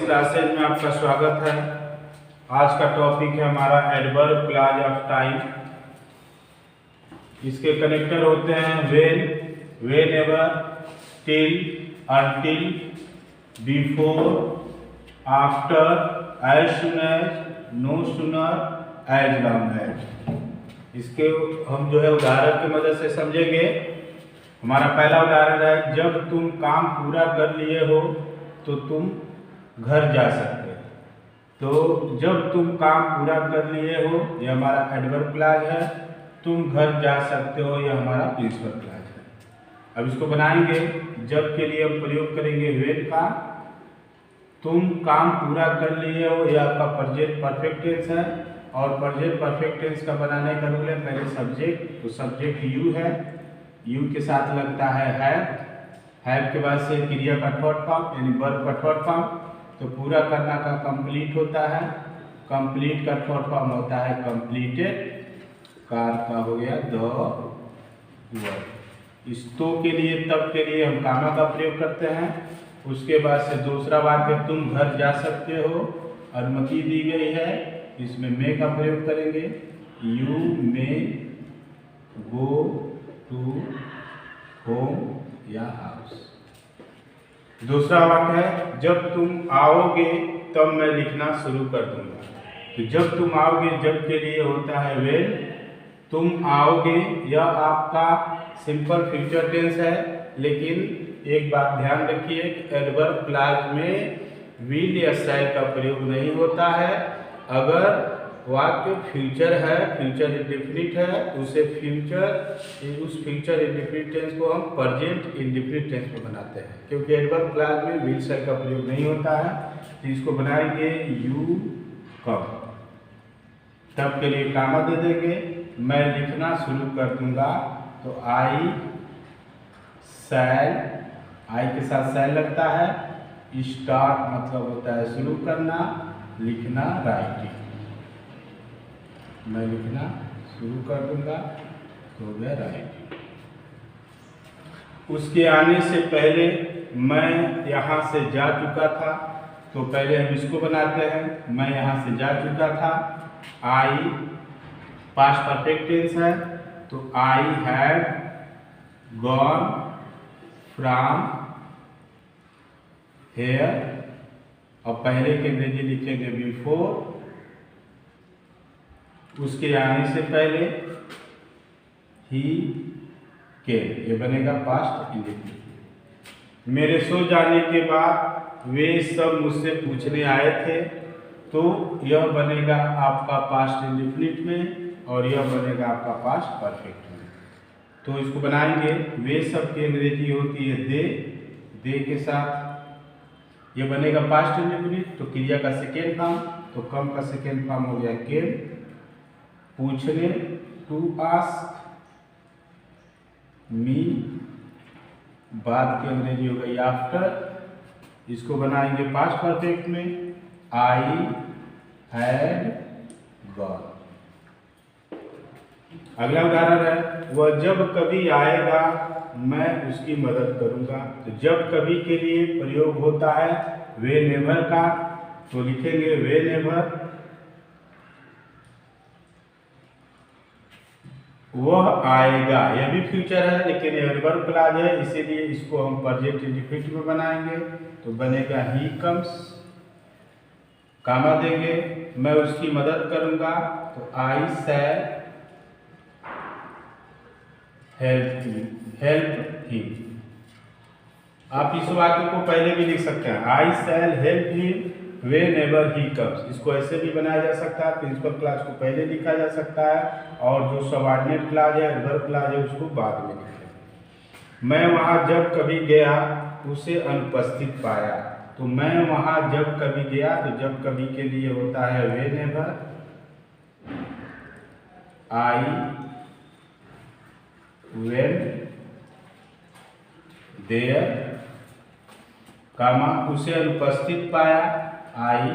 Classes में आपका स्वागत है। आज का टॉपिक है हमारा एडवर्ब क्लॉज ऑफ टाइम। इसके कनेक्टर होते हैं when, whenever, till, until, before, after, as soon as, no sooner, as long as. इसके हम जो है उदाहरण की मदद से समझेंगे। हमारा पहला उदाहरण है, जब तुम काम पूरा कर लिए हो तो तुम घर जा सकते हो। तो जब तुम काम पूरा कर लिए हो, यह हमारा एडवर्ब क्लॉज है। तुम घर जा सकते हो, यह हमारा प्रिंसिपल क्लॉज है। अब इसको बनाएंगे। जब के लिए हम प्रयोग करेंगे व्हेन का। तुम काम पूरा कर लिए हो, यह आपका प्रेजेंट परफेक्ट टेंस है। और प्रेजेंट परफेक्ट टेंस का बनाने का रूल है, पहले सब्जेक्ट, तो सब्जेक्ट यू है, यू के साथ लगता है हैव के बाद से क्रिया का थर्ड फॉर्म यानी वर्ब का थर्ड फॉर्म। तो पूरा करना का कंप्लीट होता है, कंप्लीट का थर्ड फॉर्म होता है कंप्लीटेड, कार का हो गया द वर्ब। इस तो के लिए, तब के लिए हम कामा का प्रयोग करते हैं। उसके बाद से दूसरा वाक्य, तुम घर जा सकते हो, अनुमति दी गई है, इसमें मे का प्रयोग करेंगे। You may go to home या हाउस। दूसरा वाक्य है, जब तुम आओगे तब मैं लिखना शुरू कर दूंगा। तो जब तुम आओगे, जब के लिए होता है व्हेन। तुम आओगे, यह आपका सिंपल फ्यूचर टेंस है। लेकिन एक बात ध्यान रखिए, एडवर्ब क्लॉज में विल या शैल का प्रयोग नहीं होता है। अगर वाक्य फ्यूचर है, फ्यूचर इंडेफिनिट है, उसे उस फ्यूचर इंडेफिनिट टेंस को हम प्रेजेंट इंडेफिनिट टेंस में बनाते हैं, क्योंकि एडवर्ब क्लॉज में विल शैल का प्रयोग नहीं होता है। तो इसको बनाएंगे यू कम, तब के लिए कामा दे देंगे, मैं लिखना शुरू कर दूंगा। तो आई शैल, आई के साथ शैल लगता है। स्टार्ट मतलब होता है शुरू करना, लिखना राइटिंग, मैं लिखना शुरू कर दूंगा, तो हो गया राइटिंग। उसके आने से पहले मैं यहाँ से जा चुका था, तो पहले हम इसको बनाते हैं। मैं यहाँ से जा चुका था, आई पास्ट परफेक्ट टेंस है, तो I had gone from here. और पहले के अंग्रेजी लिखेंगे बिफोर, उसके आने से पहले ही केम, ये बनेगा पास्ट इंडेफिनिट। मेरे सो जाने के बाद वे सब मुझसे पूछने आए थे, तो यह बनेगा आपका पास्ट इंडेफिनिट में, और यह बनेगा आपका पास्ट परफेक्ट में। तो इसको बनाएंगे। वे सब की अंग्रेजी होती है दे के साथ यह बनेगा पास्ट इंडेफिनिट। तो क्रिया का सेकेंड फॉर्म, तो कम का सेकेंड फॉर्म हो गया केम। पूछने, टू आस्क मी, बाद की अंग्रेजी हो गई आफ्टर। इसको बनाएंगे पास्ट परफेक्ट में, आई हैड गॉन। अगला उदाहरण है, वह जब कभी आएगा मैं उसकी मदद करूंगा। तो जब कभी के लिए प्रयोग होता है व्हेनेवर का, तो लिखेंगे व्हेनेवर वह आएगा। यह भी फ्यूचर है, लेकिन यह एडवर्ब क्लॉज है, इसीलिए इसको हम प्रेजेंट इंडेफिनिट में बनाएंगे। तो बनेगा ही कम्स, कामा देंगे, मैं उसकी मदद करूंगा, तो आई शैल हेल्प हिम। आप इस वाक्य को पहले भी लिख सकते हैं, I shall help him whenever he comes. इसको ऐसे भी बनाया जा सकता है, प्रिंसिपल क्लॉज को पहले लिखा जा सकता है, और जो सबऑर्डिनेट क्लॉज है, एडवर्ब क्लॉज है, उसको बाद में लिखें। मैं वहाँ जब कभी गया उसे अनुपस्थित पाया। तो मैं वहाँ जब कभी गया, तो जब कभी के लिए होता है व्हेनेवर। आई वेंट देयर, कामा उसे अनुपस्थित पाया, आई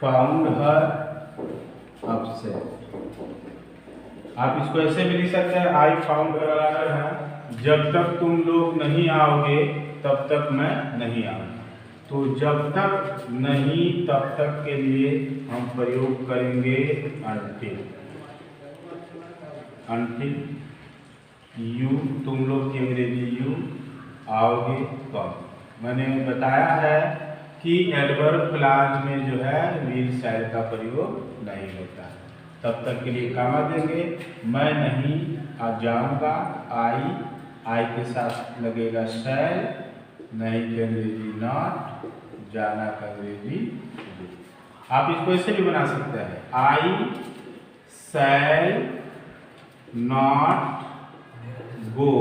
फाउंड हर अपसेट। आप इसको ऐसे भी लिख सकते हैं, आई फाउंड हर है, जब तक तुम लोग नहीं आओगे तब तक मैं नहीं आऊंगा। तो जब तक नहीं तब तक के लिए हम प्रयोग करेंगे until। until यू, तुम लोग की अंग्रेजी यू आओगे तब। मैंने बताया है कि एडवर्ब क्लॉज में जो है विल शैल का प्रयोग नहीं होता है। तब तक के लिए कामा देंगे। मैं नहीं आ जाऊंगा, आई के साथ लगेगा शैल, नहीं के अंग्रेजी नॉट, जाना का अंग्रेजी विल। आप इसको ऐसे भी बना सकते हैं, आई शैल नॉट गो,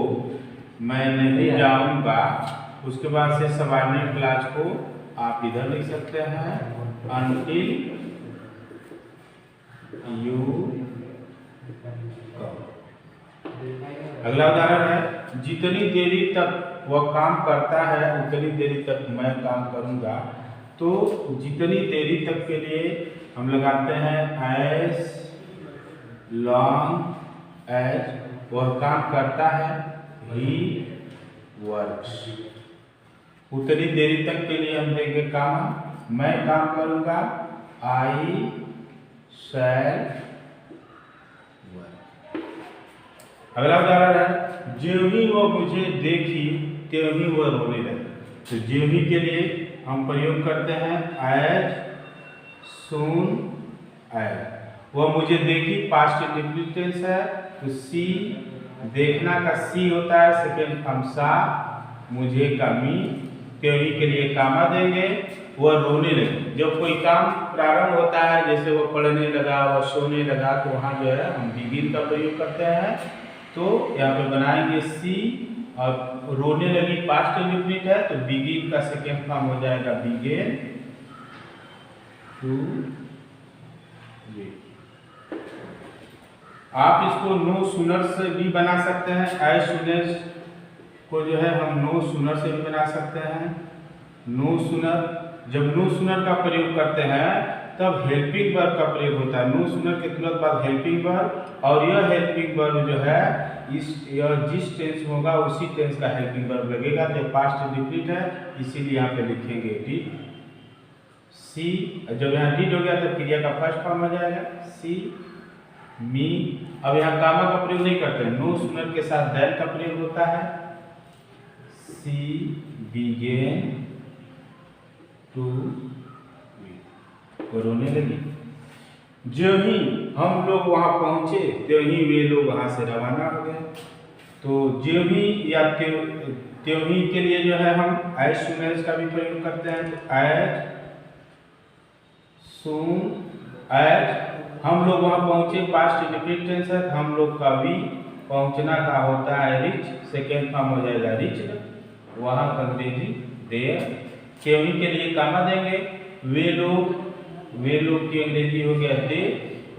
मैं नहीं जाऊंगा। उसके बाद से सबऑर्डिनेट क्लॉज को आप इधर लिख सकते हैं, until you come। अगला उदाहरण है, जितनी देरी तक वह काम करता है उतनी देरी तक मैं काम करूंगा। तो जितनी देरी तक के लिए हम लगाते हैं as long as वह काम करता है, he works। उतनी देरी तक के लिए हम देंगे काम, मैं काम करूंगा, I shall work। अगला उदाहरण है, ज्यों ही वो मुझे देखी त्यों ही वह रोने लगी। तो ज्यों ही के लिए हम प्रयोग करते हैं as soon as। वह मुझे देखी पास्ट इंडेफिनिट टेंस है, तो सी देखना का सी होता है, सेकेंड फॉर्म सा, मुझे का मी, त्यों ही के लिए कामा देंगे, वह रोने लगी। जब कोई काम प्रारंभ होता है, जैसे वो पढ़ने लगा, वह सोने लगा, तो वहाँ जो है हम बिगिन का प्रयोग करते हैं। तो यहाँ पे बनाएंगे सी, और रोने लगी पास्ट इंडेफिनिट है, तो बिगिन का सेकेंड फॉर्म हो जाएगा बिगेन टू रीड। आप इसको नो सूनर से भी बना सकते हैं, एज सून एज को जो है हम नो सूनर से भी बना सकते हैं। नो सूनर, जब नो सूनर का प्रयोग करते हैं तब हेल्पिंग वर्ब का प्रयोग होता है। नो सूनर के तुरंत बाद हेल्पिंग वर्ब, और यह हेल्पिंग वर्ब जो है यह जिस टेंस होगा उसी टेंस का हेल्पिंग वर्ब लगेगा। तो पास्ट इंडेफिनिट है, इसीलिए यहाँ पे लिखेंगे डिड। सी, जब यहाँ डिड हो गया तो क्रिया का फर्स्ट फॉर्म हो जाएगा सी मी। अब यहाँ कामा का प्रयोग नहीं करते, नो सूनर के साथ दैट का प्रयोग होता है। सी बिगेन टू रीड, रोने लगी। जो ही हम लोग वहां पहुंचे त्यों ही वे लोग वहां से रवाना हो गए। तो जो ही या त्यों ही के लिए जो है हम एज सून एज का भी प्रयोग करते हैं। तो एज सून एज हम लोग वहां पहुंचे, पास्ट इंडेफिनिट टेंस है, हम लोग का भी पहुंचना का होता है रिच, सेकेंड फॉर्म हो जाएगा रिच, वहां का अंग्रेजी देयर। त्यों ही के लिए कामा देंगे, वे लोग की अंग्रेजी हो गया दे,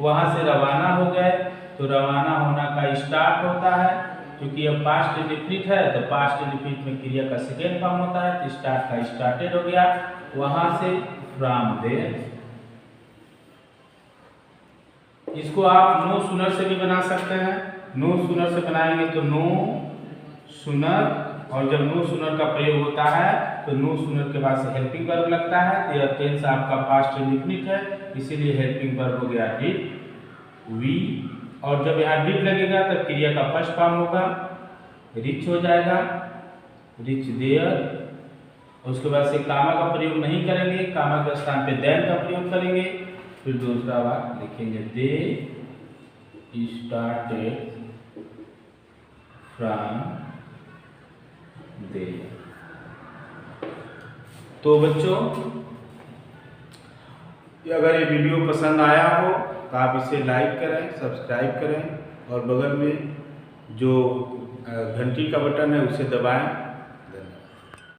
वहां से रवाना हो गए। तो रवाना होना का स्टार्ट होता है, क्योंकि अब पास्ट इंडेफिनिट है तो पास्ट इंडेफिनिट में क्रिया का सेकेंड फॉर्म होता है, तो स्टार्ट का स्टार्टेड हो गया, वहां से फ्रॉम देयर। इसको आप नो सूनर से भी बना सकते हैं। नो सूनर से बनाएंगे तो नो सूनर, और जब नो सूनर का प्रयोग होता है तो नो सूनर के बाद से हेल्पिंग वर्ब लगता है। तो यह टेंस आपका पास्ट इंडेफिनिट है, इसीलिए हेल्पिंग वर्ब हो गया डिड वी। और जब यहाँ डिड लगेगा तब क्रिया का फर्स्ट फॉर्म होगा, रिच हो जाएगा, रिच देयर। उसके बाद से कामा का प्रयोग नहीं करेंगे, कामा के स्थान पे देन का प्रयोग करेंगे। फिर दूसरा वाक्य लिखेंगे दे स्टार्टेड फ्रॉम देयर। तो बच्चों, अगर ये वीडियो पसंद आया हो तो आप इसे लाइक करें, सब्सक्राइब करें, और बगल में जो घंटी का बटन है उसे दबाएं